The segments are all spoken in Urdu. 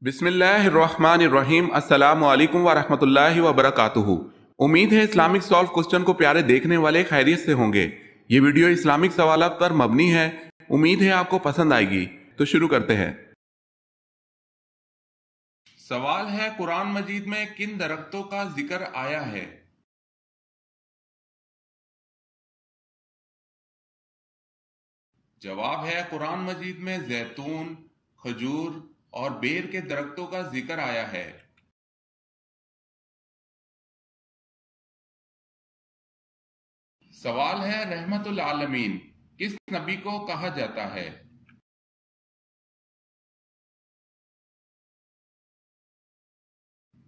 بسم اللہ الرحمن الرحیم السلام علیکم ورحمۃ اللہ وبرکاتہ۔ امید ہے اسلامک سالو کوسچن کو پیارے دیکھنے والے خیریت سے ہوں گے۔ یہ ویڈیو اسلامک سوالات پر مبنی ہے، امید ہے آپ کو پسند آئے گی۔ تو شروع کرتے ہیں۔ سوال ہے، قرآن مجید میں کن درختوں کا ذکر آیا ہے؟ جواب ہے، قرآن مجید میں زیتون، کھجور اور بیر کے درختوں کا ذکر آیا ہے۔ سوال ہے، رحمت العالمین کس نبی کو کہا جاتا ہے؟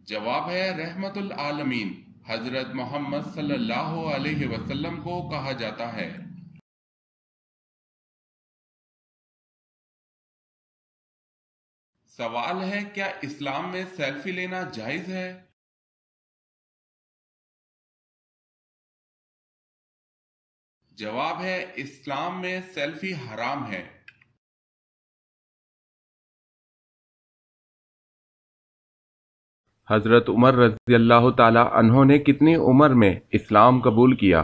جواب ہے، رحمت العالمین حضرت محمد صلی اللہ علیہ وسلم کو کہا جاتا ہے۔ سوال ہے، کیا اسلام میں سیلفی لینا جائز ہے؟ جواب ہے، اسلام میں سیلفی حرام ہے۔ حضرت عمر رضی اللہ تعالی عنہ نے کتنی عمر میں اسلام قبول کیا؟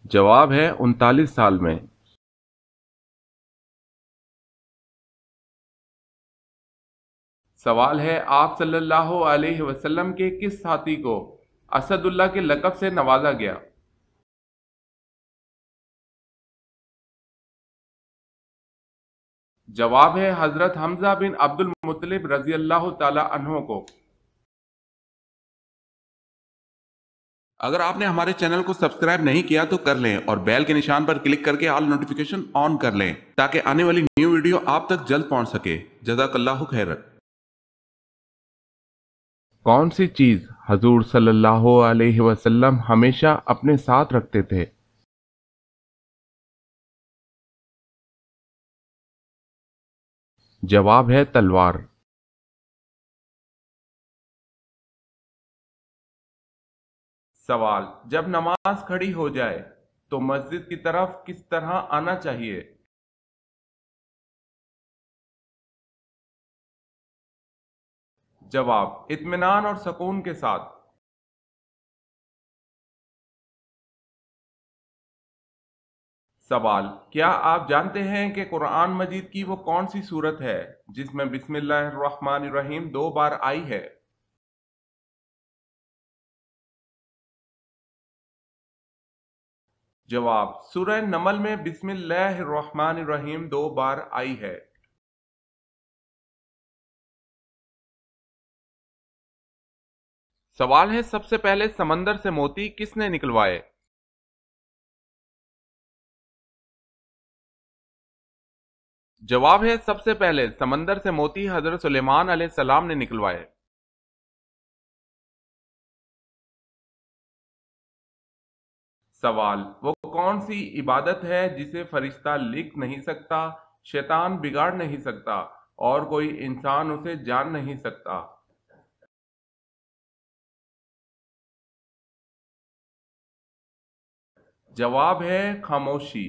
جواب ہے، 39 سال میں۔ سوال ہے، آپ صلی اللہ علیہ وسلم کے کس ساتھی کو اسد اللہ کے لقب سے نوازا گیا؟ جواب ہے، حضرت حمزہ بن عبد المطلب رضی اللہ تعالی عنہ کو۔ اگر آپ نے ہمارے چینل کو سبسکرائب نہیں کیا تو کر لیں اور بیل کے نشان پر کلک کر کے آل نوٹیفیکیشن آن کر لیں تاکہ آنے والی نیو ویڈیو آپ تک جلد پہنچ سکے۔ جزاک اللہ خیر۔ کون سی چیز حضور صلی اللہ علیہ وسلم ہمیشہ اپنے ساتھ رکھتے تھے؟ جواب ہے، تلوار۔ سوال، جب نماز کھڑی ہو جائے تو مسجد کی طرف کس طرح آنا چاہیے؟ جواب، اطمینان اور سکون کے ساتھ۔ سوال، کیا آپ جانتے ہیں کہ قرآن مجید کی وہ کون سی سورت ہے جس میں بسم اللہ الرحمن الرحیم 2 بار آئی ہے؟ جواب، سورہ نمل میں بسم اللہ الرحمن الرحیم 2 بار آئی ہے۔ سوال ہے، سب سے پہلے سمندر سے موتی کس نے نکلوائے؟ جواب ہے، سب سے پہلے سمندر سے موتی حضرت سلیمان علیہ السلام نے نکلوائے۔ سوال، وہ کون سی عبادت ہے جسے فرشتہ لکھ نہیں سکتا، شیطان بگاڑ نہیں سکتا اور کوئی انسان اسے جان نہیں سکتا؟ جواب ہے، خاموشی۔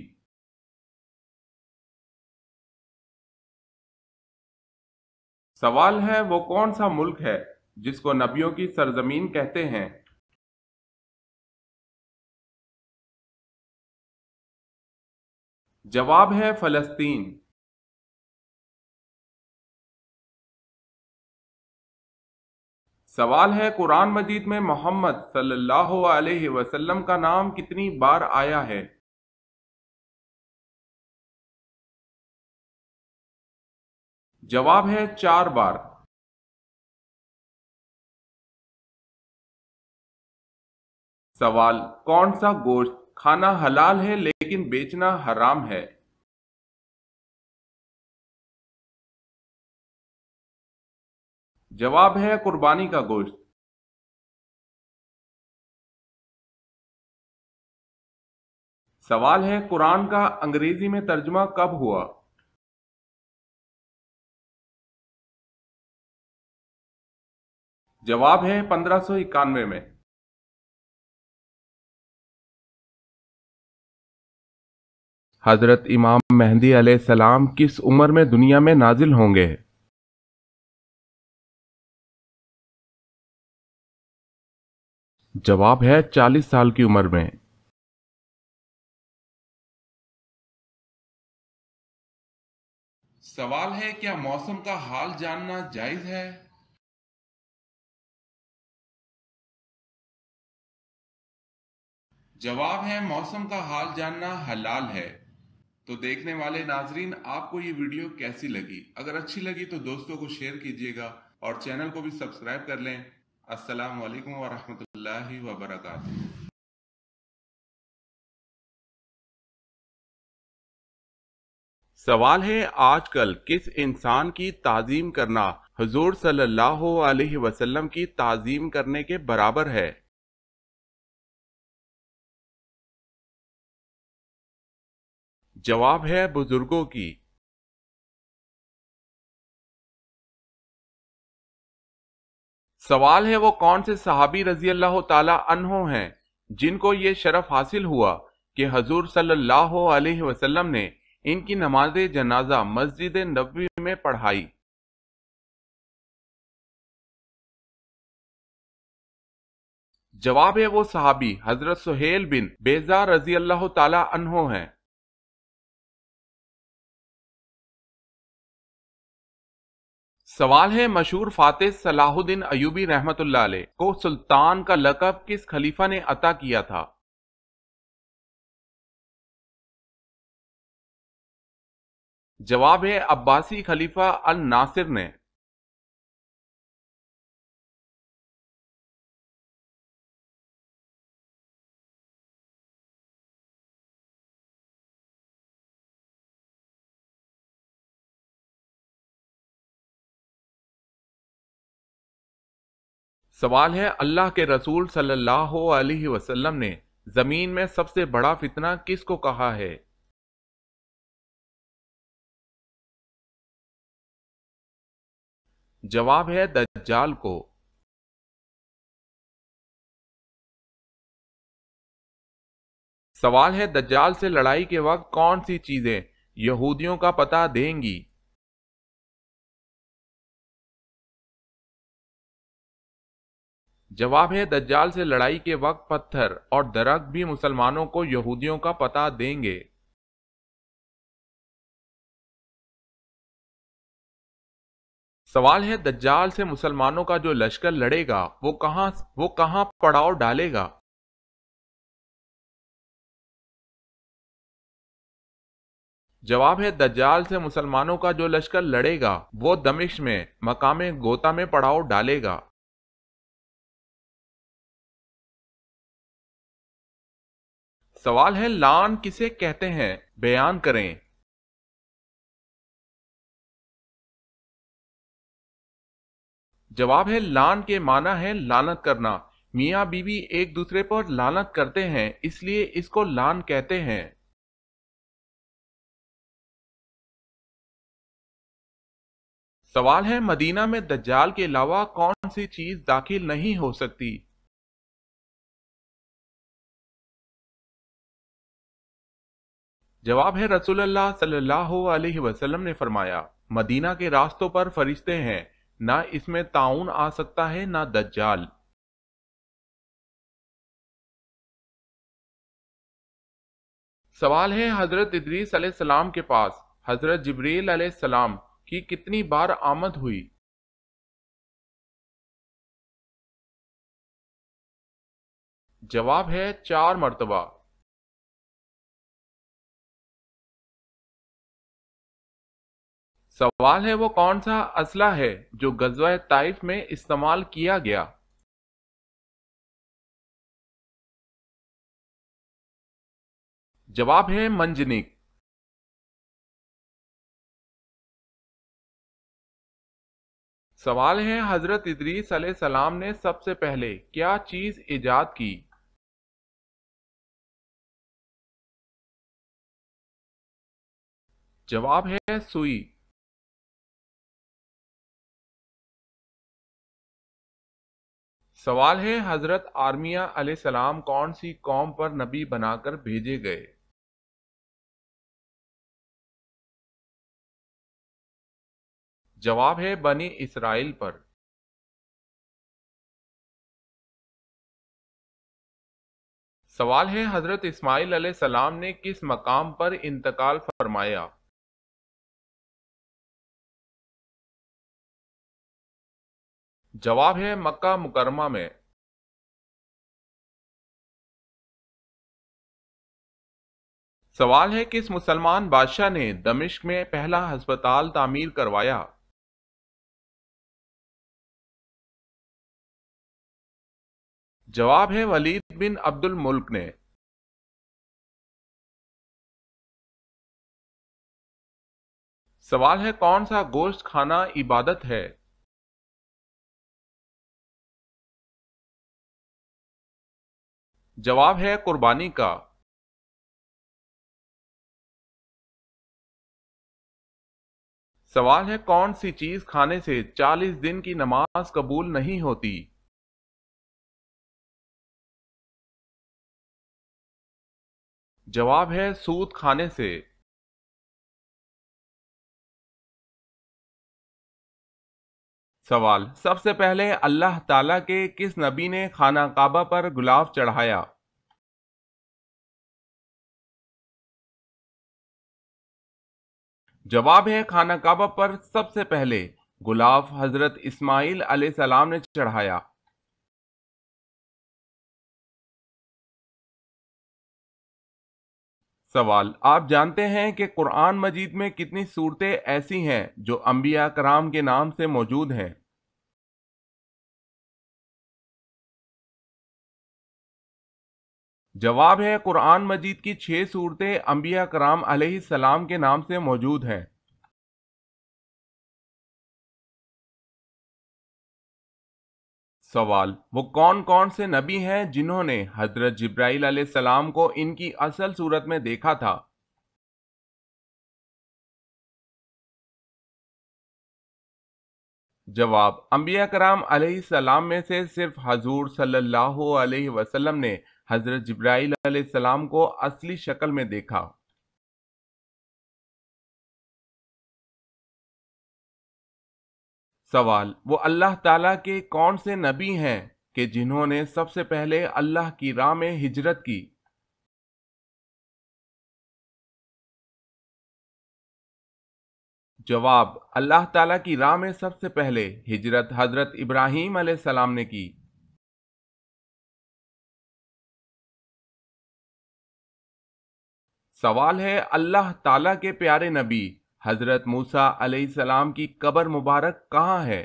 سوال ہے، وہ کون سا ملک ہے جس کو نبیوں کی سرزمین کہتے ہیں؟ جواب ہے، فلسطین۔ سوال ہے، قرآن مجید میں محمد صلی اللہ علیہ وسلم کا نام کتنی بار آیا ہے؟ جواب ہے، 4 بار۔ سوال، کون سا گوشت کھانا حلال ہے لیکن بیچنا حرام ہے؟ جواب ہے، قربانی کا گوشت۔ سوال ہے، قرآن کا انگریزی میں ترجمہ کب ہوا؟ جواب ہے، 1591 میں۔ حضرت امام مہدی علیہ السلام کس عمر میں دنیا میں نازل ہوں گے؟ جواب ہے 40 سال کی عمر میں۔ سوال ہے، کیا موسم کا حال جاننا جائز ہے؟ جواب ہے، موسم کا حال جاننا حلال ہے۔ تو دیکھنے والے ناظرین، آپ کو یہ ویڈیو کیسی لگی؟ اگر اچھی لگی تو دوستوں کو شیئر کیجیے گا اور چینل کو بھی سبسکرائب کر لیں۔ السلام علیکم ورحمۃ اللہ وبرکاتہ۔ سوال ہے، آج کل کس انسان کی تعظیم کرنا حضور صلی اللہ علیہ وسلم کی تعظیم کرنے کے برابر ہے؟ جواب ہے بزرگوں کی۔ سوال ہے، وہ کون سے صحابی رضی اللہ تعالی عنہ ہیں جن کو یہ شرف حاصل ہوا کہ حضور صلی اللہ علیہ وسلم نے ان کی نماز جنازہ مسجد نبوی میں پڑھائی؟ جواب ہے، وہ صحابی حضرت سہیل بن بیضا رضی اللہ تعالی عنہ ہیں۔ سوال ہے، مشہور فاتح صلاح الدین ایوبی رحمت اللہ علیہ کو سلطان کا لقب کس خلیفہ نے عطا کیا تھا؟ جواب ہے، عباسی خلیفہ الناصر نے۔ سوال ہے، اللہ کے رسول صلی اللہ علیہ وسلم نے زمین میں سب سے بڑا فتنہ کس کو کہا ہے؟ جواب ہے دجال کو۔ سوال ہے، دجال سے لڑائی کے وقت کون سی چیزیں یہودیوں کا پتہ دیں گی؟ جواب ہے، دجال سے لڑائی کے وقت پتھر اور درخت بھی مسلمانوں کو یہودیوں کا پتہ دیں گے۔ سوال ہے، دجال سے مسلمانوں کا جو لشکر لڑے گا وہ کہاں پڑاؤ ڈالے گا؟ جواب ہے، دجال سے مسلمانوں کا جو لشکر لڑے گا وہ دمشق میں مقام گوتا میں پڑاؤ ڈالے گا۔ سوال ہے، لعن کسے کہتے ہیں؟ بیان کریں۔ جواب ہے، لعن کے معنی ہے لعنت کرنا۔ میاں بیوی ایک دوسرے پر لعنت کرتے ہیں، اس لیے اس کو لعن کہتے ہیں۔ سوال ہے، مدینہ میں دجال کے علاوہ کون سی چیز داخل نہیں ہو سکتی؟ جواب ہے، رسول اللہ صلی اللہ علیہ وسلم نے فرمایا، مدینہ کے راستوں پر فرشتے ہیں، نہ اس میں طاعون آ سکتا ہے نہ دجال۔ سوال ہے، حضرت ادریس علیہ السلام کے پاس حضرت جبریل علیہ السلام کی کتنی بار آمد ہوئی؟ جواب ہے 4 مرتبہ۔ سوال ہے، وہ کون سا اسلحہ ہے جو غزوہ طائف میں استعمال کیا گیا؟ جواب ہے منجنیق۔ سوال ہے، حضرت ادریس علیہ السلام نے سب سے پہلے کیا چیز ایجاد کی؟ جواب ہے سوئی۔ سوال ہے، حضرت آرمیہ علیہ السلام کون سی قوم پر نبی بنا کر بھیجے گئے؟ جواب ہے بنی اسرائیل پر۔ سوال ہے حضرت اسماعیل علیہ السلام نے کس مقام پر انتقال فرمایا؟ جواب ہے مکہ مکرمہ میں۔ سوال ہے کس مسلمان بادشاہ نے دمشق میں پہلا ہسپتال تعمیر کروایا؟ جواب ہے ولید بن عبد الملک نے۔ سوال ہے کون سا گوشت کھانا عبادت ہے؟ جواب ہے قربانی کا۔ سوال ہے کون سی چیز کھانے سے 40 دن کی نماز قبول نہیں ہوتی؟ جواب ہے سود کھانے سے۔ سوال سب سے پہلے اللہ تعالیٰ کے کس نبی نے خانہ کعبہ پر گلاب چڑھایا؟ جواب ہے خانہ کعبہ پر سب سے پہلے گلاب حضرت اسماعیل علیہ السلام نے چڑھایا۔ سوال آپ جانتے ہیں کہ قرآن مجید میں کتنی صورتیں ایسی ہیں جو انبیاء کرام کے نام سے موجود ہیں؟ جواب ہے قرآن مجید کی 6 صورتیں انبیاء کرام علیہ السلام کے نام سے موجود ہیں۔ سوال وہ کون کون سے نبی ہیں جنہوں نے حضرت جبرائیل علیہ السلام کو ان کی اصل صورت میں دیکھا تھا؟ جواب انبیاء کرام علیہ السلام میں سے صرف حضور صلی اللہ علیہ وسلم نے حضرت جبرائیل علیہ السلام کو اصلی شکل میں دیکھا۔ سوال وہ اللہ تعالیٰ کے کون سے نبی ہیں کہ جنہوں نے سب سے پہلے اللہ کی راہ میں ہجرت کی؟ جواب اللہ تعالیٰ کی راہ میں سب سے پہلے ہجرت حضرت ابراہیم علیہ السلام نے کی۔ سوال ہے اللہ تعالیٰ کے پیارے نبی حضرت موسیٰ علیہ السلام کی قبر مبارک کہاں ہے؟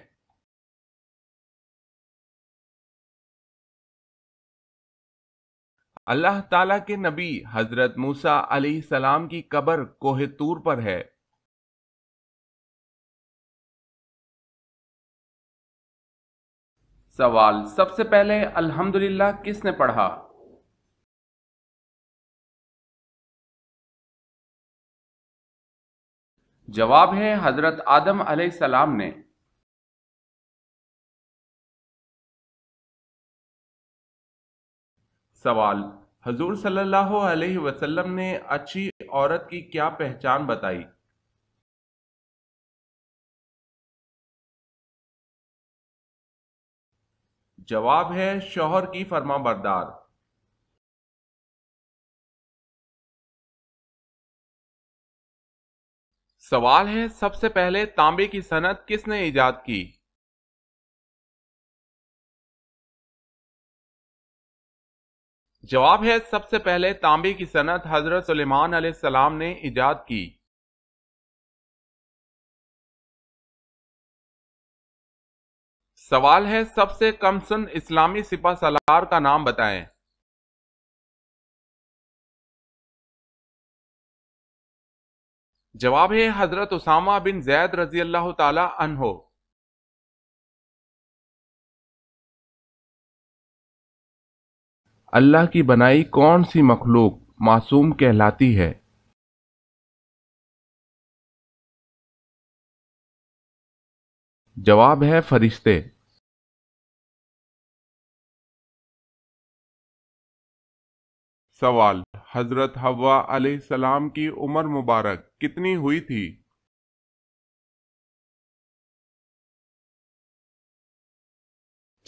اللہ تعالیٰ کے نبی حضرت موسیٰ علیہ السلام کی قبر کوہ طور پر ہے۔ سوال سب سے پہلے الحمدللہ کس نے پڑھا؟ جواب ہے حضرت آدم علیہ السلام نے۔ سوال حضور صلی اللہ علیہ وسلم نے اچھی عورت کی کیا پہچان بتائی؟ جواب ہے شوہر کی فرما بردار۔ سوال ہے سب سے پہلے تانبے کی صنعت کس نے ایجاد کی؟ جواب ہے سب سے پہلے تانبے کی صنعت حضرت سلیمان علیہ السلام نے ایجاد کی۔ سوال ہے سب سے کم سن اسلامی سپہ سالار کا نام بتائیں۔ جواب ہے حضرت اسامہ بن زید رضی اللہ تعالی عنہ۔ اللہ کی بنائی کون سی مخلوق معصوم کہلاتی ہے؟ جواب ہے فرشتے۔ سوال حضرت حوا علیہ السلام کی عمر مبارک کتنی ہوئی تھی؟